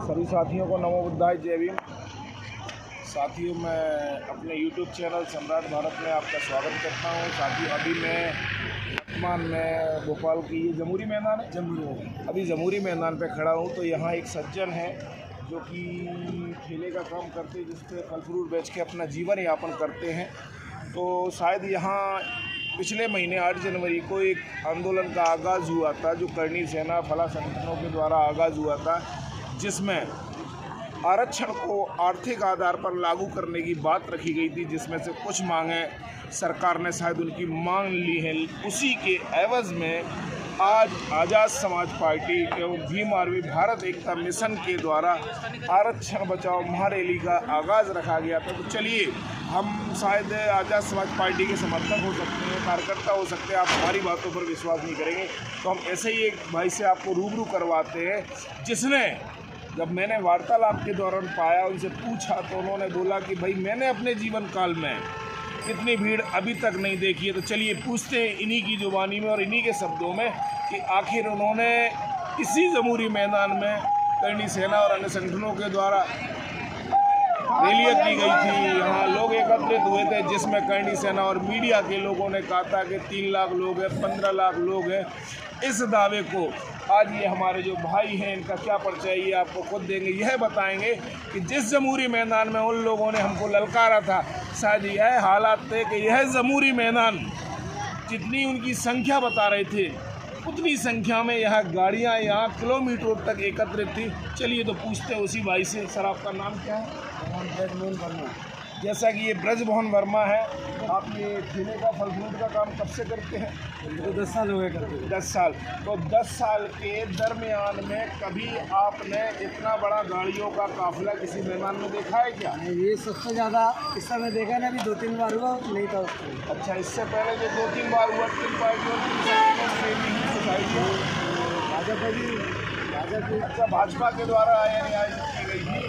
सभी साथियों को नमो बुद्धाय, जय भीम। साथियों, मैं अपने YouTube चैनल सम्राट भारत में आपका स्वागत करता हूं। साथियों, अभी मैं वर्तमान में भोपाल की ये जमूरी मैदान है, अभी जमूरी मैदान पे खड़ा हूं। तो यहाँ एक सज्जन है जो कि ठेले का काम करते हैं, जिससे फल फ्रूट बेच के अपना जीवन यापन करते हैं। तो शायद यहाँ पिछले महीने 8 जनवरी को एक आंदोलन का आगाज़ हुआ था, जो करणी सेना फला संगठनों के द्वारा आगाज़ हुआ था, जिसमें आरक्षण को आर्थिक आधार पर लागू करने की बात रखी गई थी, जिसमें से कुछ मांगें सरकार ने शायद उनकी मांग ली है। उसी के एवज़ में आज आज़ाद समाज पार्टी एवं भीम आर्मी भारत एकता मिशन के द्वारा आरक्षण बचाओ महारैली का आगाज़ रखा गया था। तो चलिए, हम शायद आज़ाद समाज पार्टी के समर्थक हो सकते हैं, कार्यकर्ता हो सकते हैं, आप हमारी बातों पर विश्वास नहीं करेंगे। तो हम ऐसे ही एक भाई से आपको रूबरू करवाते हैं, जिसने जब मैंने वार्तालाप के दौरान पाया, उनसे पूछा, तो उन्होंने बोला कि भाई मैंने अपने जीवन काल में इतनी भीड़ अभी तक नहीं देखी है। तो चलिए पूछते हैं इन्हीं की जुबानी में और इन्हीं के शब्दों में कि आखिर उन्होंने इसी जमूरी मैदान में करणी सेना और अन्य संगठनों के द्वारा रैलियाँ की गई थी, यहाँ लोग एकत्रित हुए थे, जिसमें करणी सेना और मीडिया के लोगों ने कहा था कि 3 लाख लोग हैं, 15 लाख लोग हैं। इस दावे को आज ये हमारे जो भाई हैं, इनका क्या परिचय ये आपको खुद देंगे। यह बताएंगे कि जिस जमूरी मैदान में उन लोगों ने हमको ललकारा था, शायद यह हालात थे कि यह जमूरी मैदान जितनी उनकी संख्या बता रहे थे, उतनी संख्या में यह गाड़ियां यहाँ किलोमीटरों तक एकत्रित थी। चलिए तो पूछते हैं उसी भाई से। सर, आपका नाम क्या है? ब्रजमोहन वर्मा। जैसा कि ये ब्रजमोहन वर्मा है, आप ये ठेले का फल फ्रूट का काम कब से करते हैं? तो 10 साल हो गए करते हैं। 10 साल। तो 10 साल के दरमियान में कभी आपने इतना बड़ा गाड़ियों का काफिला किसी मैदान में देखा है क्या? ये सबसे ज़्यादा इस समय देखा ना, अभी 2-3 बार हुआ, नहीं था उसको। अच्छा, इससे पहले जो 2-3 बार हुआ, 3 पार्टियों अच्छा भाजपा के द्वारा आयोजित की गई थी,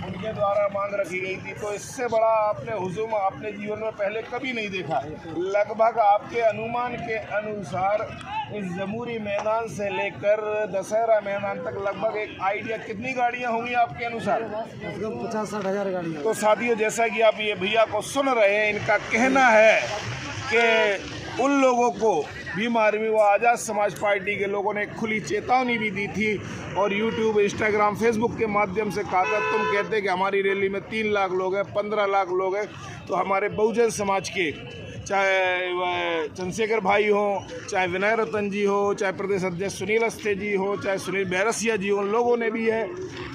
उनके द्वारा मांग रखी गई थी। तो इससे बड़ा आपने हुजूम अपने जीवन में पहले कभी नहीं देखा। लगभग आपके अनुमान के अनुसार इस जमूरी मैदान से लेकर दशहरा मैदान तक लगभग एक आइडिया कितनी गाड़ियां होंगी आपके अनुसार? 50-60 हज़ार गाड़ियाँ। तो साथियों, जैसा कि आप ये भैया को सुन रहे हैं, इनका कहना है कि उन लोगों को भीम आर्मी व आज़ाद समाज पार्टी के लोगों ने खुली चेतावनी भी दी थी और यूट्यूब, इंस्टाग्राम, फेसबुक के माध्यम से कहा था, तुम कहते हैं कि हमारी रैली में 3 लाख लोग हैं, 15 लाख लोग हैं, तो हमारे बहुजन समाज के, चाहे वह चंद्रशेखर भाई हो, चाहे विनय रतन जी हो, चाहे प्रदेश अध्यक्ष सुनील अस्थे जी हो, चाहे सुनील बैरसिया जी हो, उन लोगों ने भी है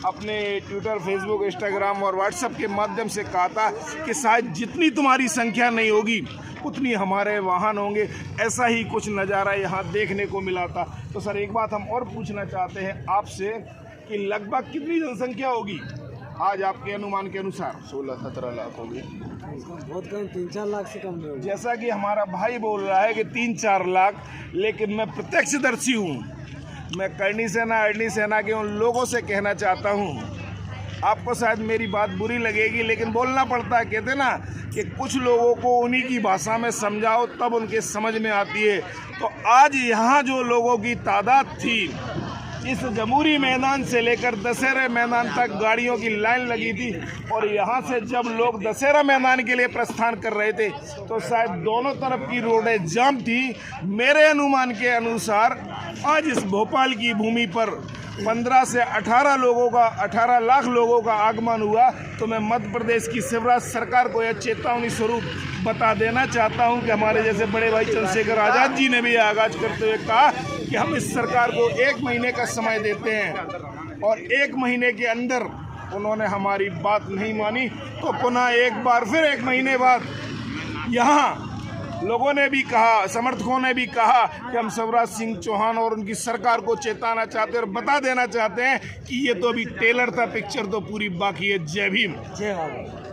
अपने ट्विटर, फेसबुक, इंस्टाग्राम और व्हाट्सएप के माध्यम से कहा था कि शायद जितनी तुम्हारी संख्या नहीं होगी, उतनी हमारे वाहन होंगे। ऐसा ही कुछ नज़ारा यहाँ देखने को मिला था। तो सर, एक बात हम और पूछना चाहते हैं आपसे कि लगभग कितनी जनसंख्या होगी आज आपके अनुमान के अनुसार? 16-17 लाख होगी। बहुत कम, 3-4 लाख से कम नहीं होगी। जैसा कि हमारा भाई बोल रहा है कि 3-4 लाख, लेकिन मैं प्रत्यक्षदर्शी हूँ। मैं करणी सेना, अर्णी सेना के उन लोगों से कहना चाहता हूँ, आपको शायद मेरी बात बुरी लगेगी, लेकिन बोलना पड़ता है। कहते ना कि कुछ लोगों को उन्हीं की भाषा में समझाओ तब उनके समझ में आती है। तो आज यहाँ जो लोगों की तादाद थी, इस जमूरी मैदान से लेकर दशहरा मैदान तक गाड़ियों की लाइन लगी थी, और यहाँ से जब लोग दशहरा मैदान के लिए प्रस्थान कर रहे थे, तो शायद दोनों तरफ की रोडें जाम थी। मेरे अनुमान के अनुसार आज इस भोपाल की भूमि पर 15 से 18 लाख लोगों का आगमन हुआ। तो मैं मध्य प्रदेश की शिवराज सरकार को यह चेतावनी स्वरूप बता देना चाहता हूं कि हमारे जैसे बड़े भाई चंद्रशेखर आज़ाद जी ने भी आगाज करते हुए कहा कि हम इस सरकार को 1 महीने का समय देते हैं, और 1 महीने के अंदर उन्होंने हमारी बात नहीं मानी। तो पुनः एक बार फिर 1 महीने बाद यहाँ लोगों ने भी कहा, समर्थकों ने भी कहा कि हम शिवराज सिंह चौहान और उनकी सरकार को चेताना चाहते हैं और बता देना चाहते हैं कि ये तो अभी टेलर था, पिक्चर तो पूरी बाकी है। जय भीम, जय भारत।